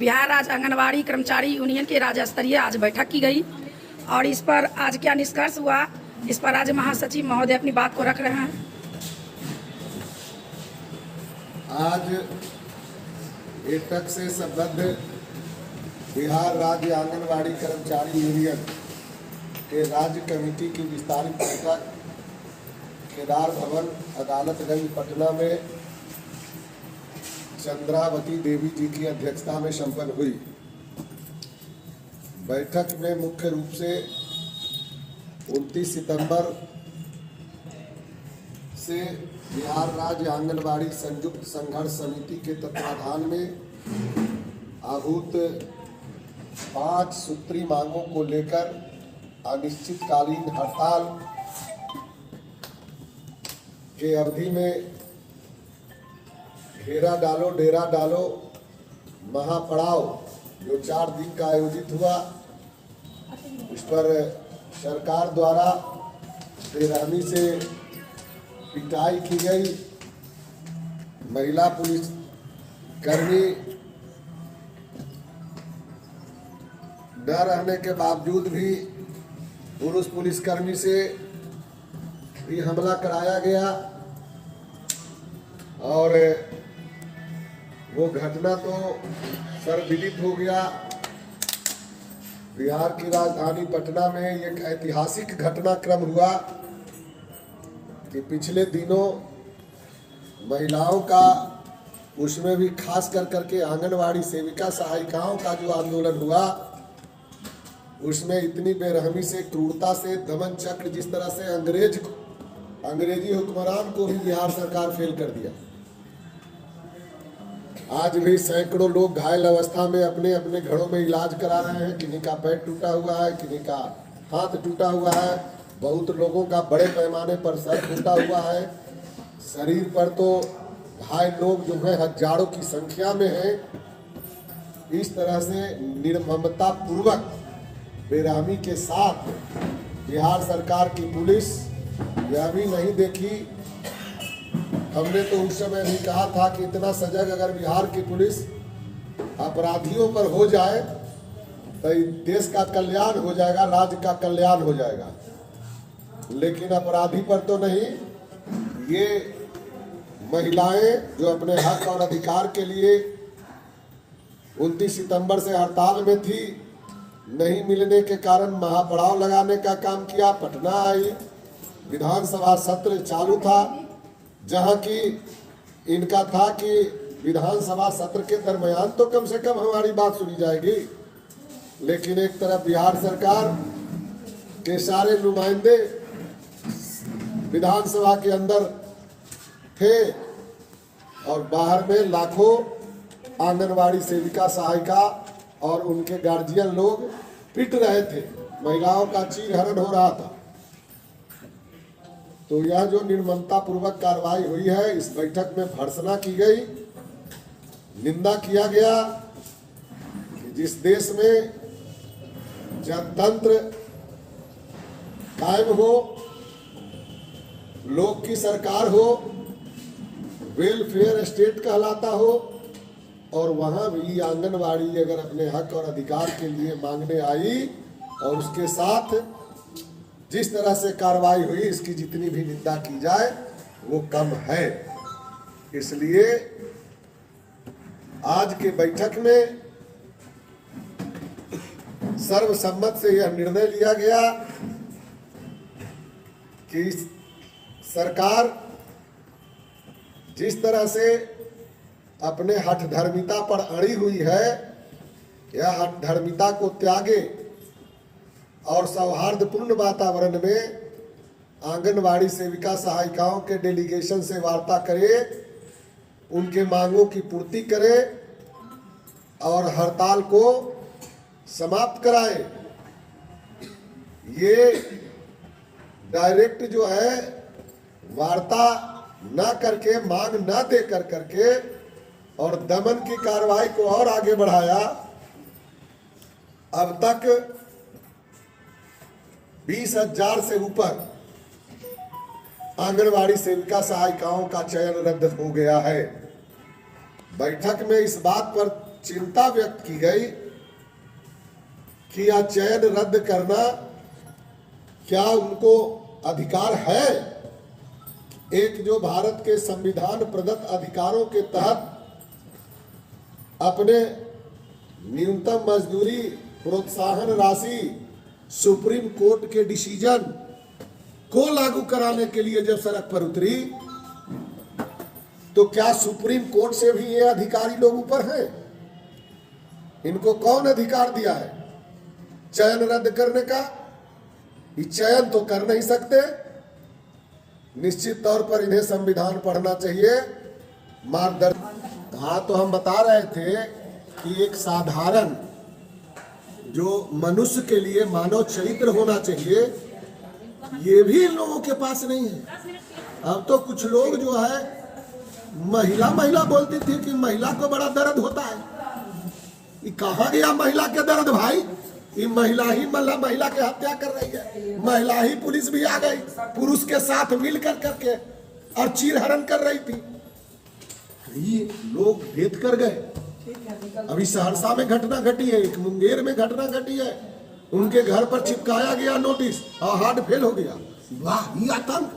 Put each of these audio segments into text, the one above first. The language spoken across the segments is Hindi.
बिहार राज्य आंगनबाड़ी कर्मचारी यूनियन की राज्य स्तरीय आज बैठक की गई और इस पर आज क्या निष्कर्ष हुआ, इस पर राज्य महासचिव महोदय अपनी बात को रख रहे हैं। आज बैठक से संबद्ध बिहार राज्य आंगनबाड़ी कर्मचारी यूनियन के राज्य कमेटी की विस्तारित बैठक केदार भवन अदालतगंज पटना में चंद्रावती देवी जी की अध्यक्षता में संपन्न हुई। बैठक में मुख्य रूप से 29 सितंबर से बिहार राज्य आंगनबाड़ी संयुक्त संघर्ष समिति के तत्वाधान में आहूत 5 सूत्री मांगों को लेकर अनिश्चितकालीन हड़ताल के अवधि में घेरा डालो डेरा डालो महापड़ाव जो 4 दिन का आयोजित हुआ, इस पर सरकार द्वारा बेरहमी से पिटाई की गई। महिला पुलिस कर्मी न रहने के बावजूद भी पुरुष पुलिसकर्मी से भी हमला कराया गया और वो घटना तो सर्वविदित हो गया। बिहार की राजधानी पटना में एक ऐतिहासिक घटनाक्रम हुआ कि पिछले दिनों महिलाओं का, उसमें भी खास कर करके आंगनवाड़ी सेविका सहायिकाओं का जो आंदोलन हुआ, उसमें इतनी बेरहमी से, क्रूरता से, दमन चक्र, जिस तरह से अंग्रेजी हुक्मरान को भी बिहार सरकार फेल कर दिया। आज भी सैकड़ों लोग घायल अवस्था में अपने अपने घरों में इलाज करा रहे हैं। किन्हीं का पैर टूटा हुआ है, किन्हीं का हाथ टूटा हुआ है, बहुत लोगों का बड़े पैमाने पर सर टूटा हुआ है। शरीर पर तो घायल लोग जो है हजारों की संख्या में है। इस तरह से निर्ममता पूर्वक बेरहमी के साथ बिहार सरकार की पुलिस यह भी नहीं देखी। हमने तो उस समय भी कहा था कि इतना सजग अगर बिहार की पुलिस अपराधियों पर हो जाए तो देश का कल्याण हो जाएगा, राज्य का कल्याण हो जाएगा, लेकिन अपराधी पर तो नहीं। ये महिलाएं जो अपने हक और अधिकार के लिए 29 सितंबर से हड़ताल में थी, नहीं मिलने के कारण महापड़ाव लगाने का काम किया। पटना आई, विधानसभा सत्र चालू था, जहां की इनका था कि विधानसभा सत्र के दरमियान तो कम से कम हमारी बात सुनी जाएगी, लेकिन एक तरफ बिहार सरकार के सारे नुमाइंदे विधानसभा के अंदर थे और बाहर में लाखों आंगनवाड़ी सेविका सहायिका और उनके गार्जियन लोग पिट रहे थे। महिलाओं का चीरहरण हो रहा था। तो यह जो निर्ममता पूर्वक कार्रवाई हुई है, इस बैठक में भर्त्सना की गई, निंदा किया गया कि जिस देश में जनतंत्र कायम हो, लोग की सरकार हो, वेलफेयर स्टेट कहलाता हो, और वहां भी आंगनवाड़ी अगर अपने हक और अधिकार के लिए मांगने आई और उसके साथ जिस तरह से कार्रवाई हुई, इसकी जितनी भी निंदा की जाए वो कम है। इसलिए आज के बैठक में सर्वसम्मत से यह निर्णय लिया गया कि सरकार जिस तरह से अपने हठधर्मिता पर अड़ी हुई है, यह हठधर्मिता को त्यागे और सौहार्दपूर्ण वातावरण में आंगनवाड़ी सेविका सहायिकाओं के डेलीगेशन से वार्ता करे, उनके मांगों की पूर्ति करे और हड़ताल को समाप्त कराए। ये डायरेक्ट जो है वार्ता ना करके, मांग ना दे करके और दमन की कार्रवाई को और आगे बढ़ाया। अब तक 20,000 से ऊपर आंगनवाड़ी सेविका सहायिकाओं का चयन रद्द हो गया है। बैठक में इस बात पर चिंता व्यक्त की गई कि यह चयन रद्द करना क्या उनको अधिकार है। एक जो भारत के संविधान प्रदत्त अधिकारों के तहत अपने न्यूनतम मजदूरी प्रोत्साहन राशि सुप्रीम कोर्ट के डिसीजन को लागू कराने के लिए जब सड़क पर उतरी, तो क्या सुप्रीम कोर्ट से भी ये अधिकारी लोग ऊपर हैं? इनको कौन अधिकार दिया है चयन रद्द करने का? ये चयन तो कर नहीं सकते। निश्चित तौर पर इन्हें संविधान पढ़ना चाहिए, मार्गदर्शन। हाँ, तो हम बता रहे थे कि एक साधारण जो मनुष्य के लिए मानव चरित्र होना चाहिए, ये भी इन लोगों के पास नहीं है। अब तो कुछ लोग जो है महिला महिला बोलती थी कि महिला को बड़ा दर्द होता है। ये कहाँ गया महिला के दर्द भाई? ये महिला ही महिला के हत्या कर रही है, महिला ही पुलिस भी आ गई पुरुष के साथ मिल कर करके और चीरहरण कर रही थी। ये लोग भेद कर गए। अभी सहरसा में घटना घटी है, एक मुंगेर में घटना घटी है, उनके घर पर चिपकाया गया नोटिस और हार्ट फेल हो गया। वाह, ये आतंक,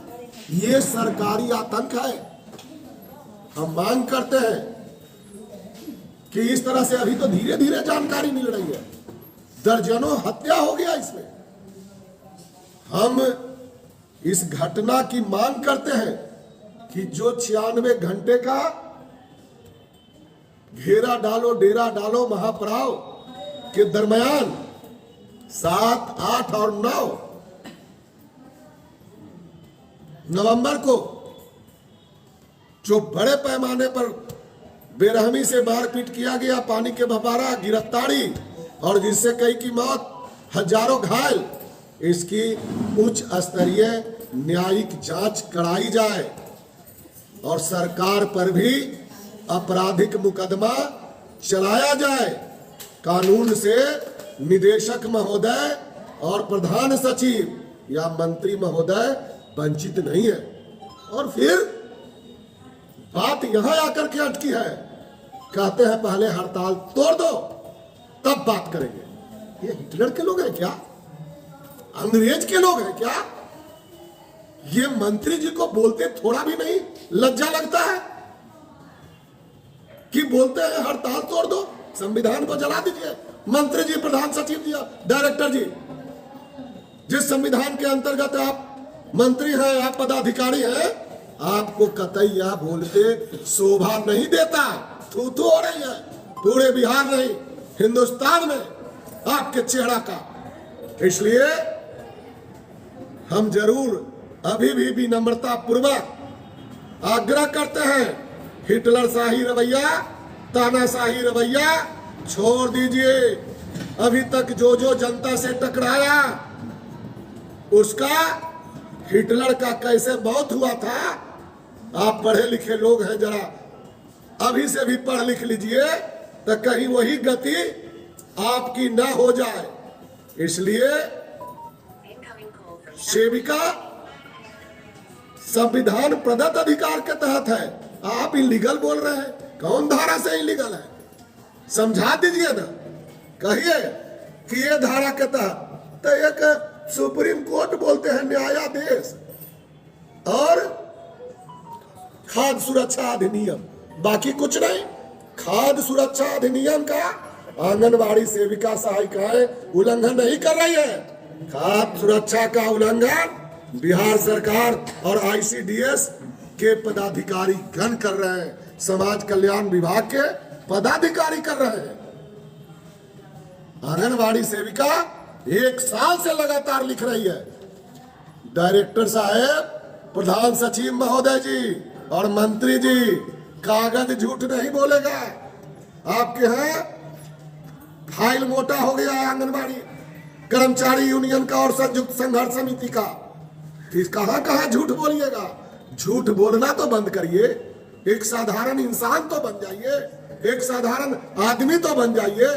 ये सरकारी आतंक है। हम मांग करते हैं कि इस तरह से अभी तो धीरे धीरे जानकारी मिल रही है, दर्जनों हत्या हो गया इसमें। हम इस घटना की मांग करते हैं कि जो 96 घंटे का घेरा डालो डेरा डालो महापड़ाव के दरमियान 7, 8 और 9 नवंबर को जो बड़े पैमाने पर बेरहमी से मारपीट किया गया, पानी के बहारा, गिरफ्तारी और जिससे कई की मौत, हजारों घायल, इसकी उच्च स्तरीय न्यायिक जांच कराई जाए और सरकार पर भी आपराधिक मुकदमा चलाया जाए। कानून से निदेशक महोदय और प्रधान सचिव या मंत्री महोदय वंचित नहीं है। और फिर बात यहां आकर के अटकी है, कहते हैं पहले हड़ताल तोड़ दो तब बात करेंगे। ये हिटलर के लोग हैं क्या? अंग्रेज के लोग हैं क्या? ये मंत्री जी को बोलते थोड़ा भी नहीं लज्जा लगता है कि बोलते हैं हड़ताल तोड़ दो, संविधान को जला दीजिए। मंत्री जी, प्रधान सचिव जी, डायरेक्टर जी, जिस संविधान के अंतर्गत आप मंत्री हैं, आप पदाधिकारी हैं, आपको कतई या बोलते शोभा नहीं देता। थू थू हो रही है पूरे बिहार नहीं, हिंदुस्तान में आपके चेहरा का। इसलिए हम जरूर अभी भी विनम्रता पूर्वक आग्रह करते हैं, हिटलर शाही रवैया, तानाशाही रवैया छोड़ दीजिए। अभी तक जो जो जनता से टकराया उसका, हिटलर का कैसे मौत हुआ था, आप पढ़े लिखे लोग हैं, जरा अभी से भी पढ़ लिख लीजिए तो कहीं वही गति आपकी ना हो जाए। इसलिए सेविका संविधान प्रदत्त अधिकार के तहत है। आप इलीगल बोल रहे हैं, कौन धारा से इलीगल है? समझा दीजिए ना, कहिए कि ये धारा के तहत। तो एक सुप्रीम कोर्ट बोलते हैं न्यायाधीश और खाद्य सुरक्षा अधिनियम, बाकी कुछ नहीं। खाद्य सुरक्षा अधिनियम का आंगनबाड़ी सेविका सहायिकाएं उल्लंघन नहीं कर रही है। खाद्य सुरक्षा का उल्लंघन बिहार सरकार और ICDS के पदाधिकारी गण कर रहे हैं, समाज कल्याण विभाग के पदाधिकारी कर रहे हैं। आंगनबाड़ी सेविका 1 साल से लगातार लिख रही है, डायरेक्टर साहब, प्रधान सचिव महोदय जी और मंत्री जी, कागज झूठ नहीं बोलेगा। आपके यहाँ फाइल मोटा हो गया है आंगनबाड़ी कर्मचारी यूनियन का और संयुक्त संघर्ष समिति का, कहां कहां झूठ बोलिएगा। झूठ बोलना तो बंद करिए, एक साधारण इंसान तो बन जाइए, एक साधारण आदमी तो बन जाइए,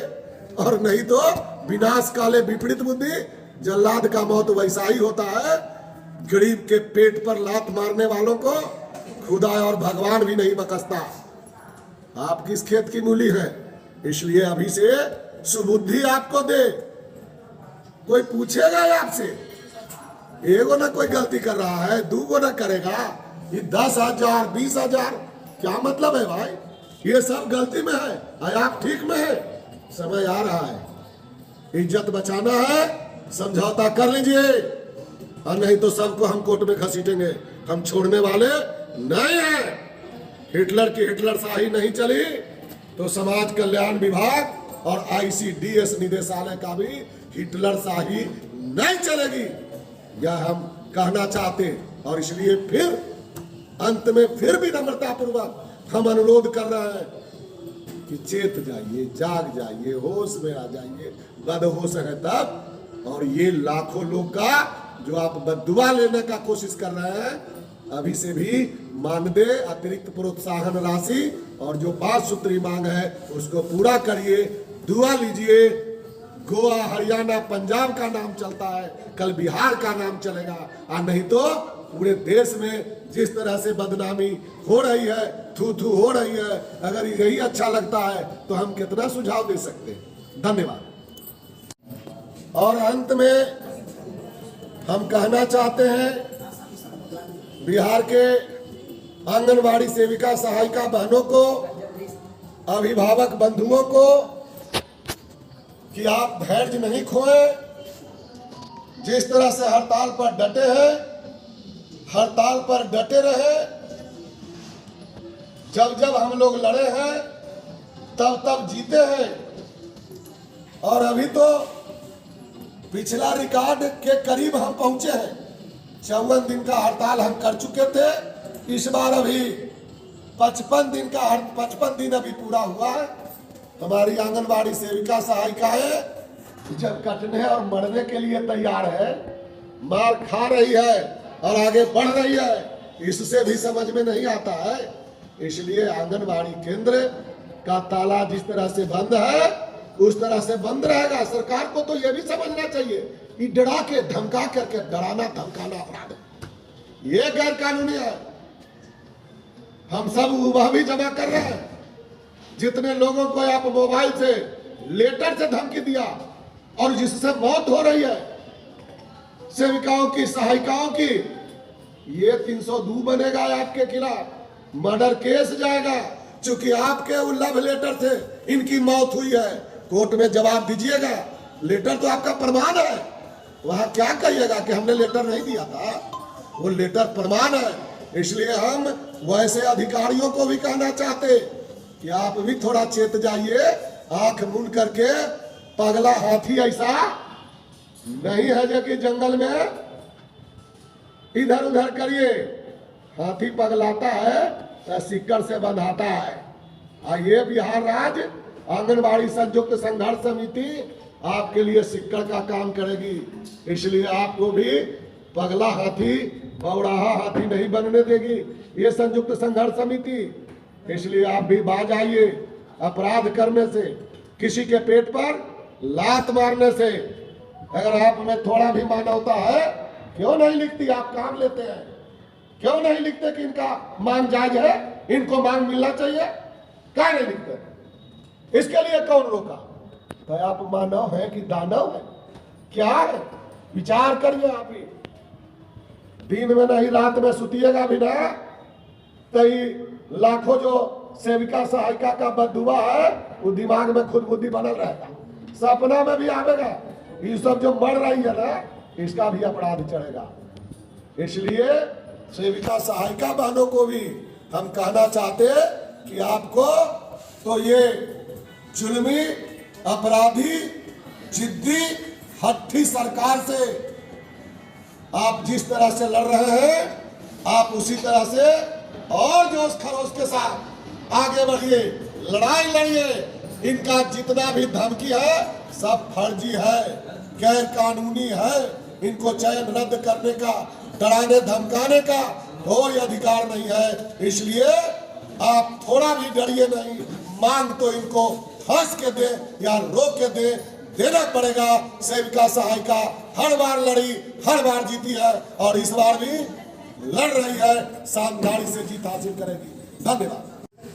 और नहीं तो विनाश काले विपरीत बुद्धि, जल्लाद का मौत वैसा ही होता है। गरीब के पेट पर लात मारने वालों को खुदा और भगवान भी नहीं बख्शता। आप किस खेत की मूली है? इसलिए अभी से सुबुद्धि आपको दे। कोई पूछेगा ही आपसे, एगो ना कोई गलती कर रहा है, दूगो ना करेगा, ये 10,000 20,000 क्या मतलब है भाई? ये सब गलती में है और आप ठीक में है। समय आ रहा है, इज्जत बचाना है, समझौता कर लीजिए, और नहीं तो सबको हम कोर्ट में घसीटेंगे। हम छोड़ने वाले नहीं हैं। हिटलर की हिटलर शाही नहीं चली तो समाज कल्याण विभाग और ICDS निदेशालय का भी हिटलर शाही नहीं चलेगी, यह हम कहना चाहते हैं। और इसलिए फिर अंत में फिर भी नम्रतापूर्वक हम अनुरोध कर रहे हैं कि चेत जाइए, जाग जाइए, होश में आ जाइए। बदहोश है तब। और ये लाखों लोग का जो आप बददुआ लेने का कोशिश कर रहे हैं, अभी से भी मानदेय, अतिरिक्त प्रोत्साहन राशि और जो 5 सूत्री मांग है उसको पूरा करिए, दुआ लीजिए। गोवा, हरियाणा, पंजाब का नाम चलता है, कल बिहार का नाम चलेगा। और नहीं तो पूरे देश में जिस तरह से बदनामी हो रही है, थू थू हो रही है, अगर यही अच्छा लगता है तो हम कितना सुझाव दे सकते हैं। धन्यवाद। और अंत में हम कहना चाहते हैं बिहार के आंगनवाड़ी सेविका सहायिका बहनों को, अभिभावक बंधुओं को, कि आप धैर्य नहीं खोएं। जिस तरह से हड़ताल पर डटे हैं, हड़ताल पर डटे रहे। जब जब हम लोग लड़े हैं तब तब जीते हैं। और अभी तो पिछला रिकॉर्ड के करीब हम पहुंचे हैं। 54 दिन का हड़ताल हम कर चुके थे। इस बार अभी 55 दिन अभी पूरा हुआ है। हमारी आंगनवाड़ी सेविका सहायिकाएं जब कटने और मरने के लिए तैयार है, मार खा रही है और आगे बढ़ रही है, इससे भी समझ में नहीं आता है। इसलिए आंगनवाड़ी केंद्र का ताला जिस तरह से बंद है उस तरह से बंद रहेगा। सरकार को तो यह भी समझना चाहिए कि डरा के धमका करके, डराना धमकाना अपराध है, ये गैर कानूनी है। हम सब वह भी जमा कर रहे हैं। जितने लोगों को आप मोबाइल से लेटर से धमकी दिया और जिससे मौत हो रही है सेविकाओं की, सहायिकाओं की, ये 302 बनेगा आपके खिलाफ, मर्डर केस जाएगा। चूंकि आपके लव लेटर से इनकी मौत हुई है, कोर्ट में जवाब दीजिएगा। लेटर तो आपका प्रमाण है, वहां क्या कहिएगा कि हमने लेटर नहीं दिया था, वो लेटर प्रमाण है। इसलिए हम वैसे अधिकारियों को भी कहना चाहते कि आप भी थोड़ा चेत जाइए। आंख मूंद करके पगला हाथी ऐसा नहीं है जो कि जंगल में इधर उधर करिए। हाथी पगलाता है तो सिक्कर से बंधाता है। और ये बिहार राज्य आंगनबाड़ी संयुक्त संघर्ष समिति आपके लिए सिक्कर का काम करेगी। इसलिए आपको भी पगला हाथी, बौड़ाहा हाथी नहीं बनने देगी ये संयुक्त संघर्ष समिति। इसलिए आप भी बाज आइए। अपराध करने से, किसी के पेट पर लात मारने से, अगर आप में थोड़ा भी मानवता है, क्यों नहीं लिखती? आप काम लेते हैं, क्यों नहीं लिखते कि इनका मांग जायज है, इनको मांग मिलना चाहिए? क्या नहीं लिखते? इसके लिए कौन रोका? तो आप मानव है कि दानव है? क्या है? विचार करिए। आप ही दिन में नहीं रात में सुतिएगा भी ना, तो लाखों जो सेविका सहायिका का बददुआ है वो दिमाग में खुद बुद्धि बनल रहेगा, सपना में भी आवेगा। ये सब जो मर रही है ना, इसका भी अपराध चढ़ेगा। इसलिए सेविका सहायिका बहनों को भी हम कहना चाहते कि आपको तो ये जुल्मी, अपराधी, जिद्दी, हट्ठी सरकार से आप जिस तरह से लड़ रहे हैं, आप उसी तरह से और जोश खरोश के साथ आगे बढ़िए, लड़ाई लड़िए। इनका जितना भी धमकी है सब फर्जी है, गैर कानूनी है। इनको चयन रद्द करने का, डराने धमकाने का कोई अधिकार नहीं है। इसलिए आप थोड़ा भी डरिए नहीं। मांग तो इनको फंस के दे या रोक के दे, देना पड़ेगा। सेविका सहायिका हर बार लड़ी, हर बार जीती है और इस बार भी लड़ रही है, सामधानी से जीत हासिल करेगी। धन्यवाद।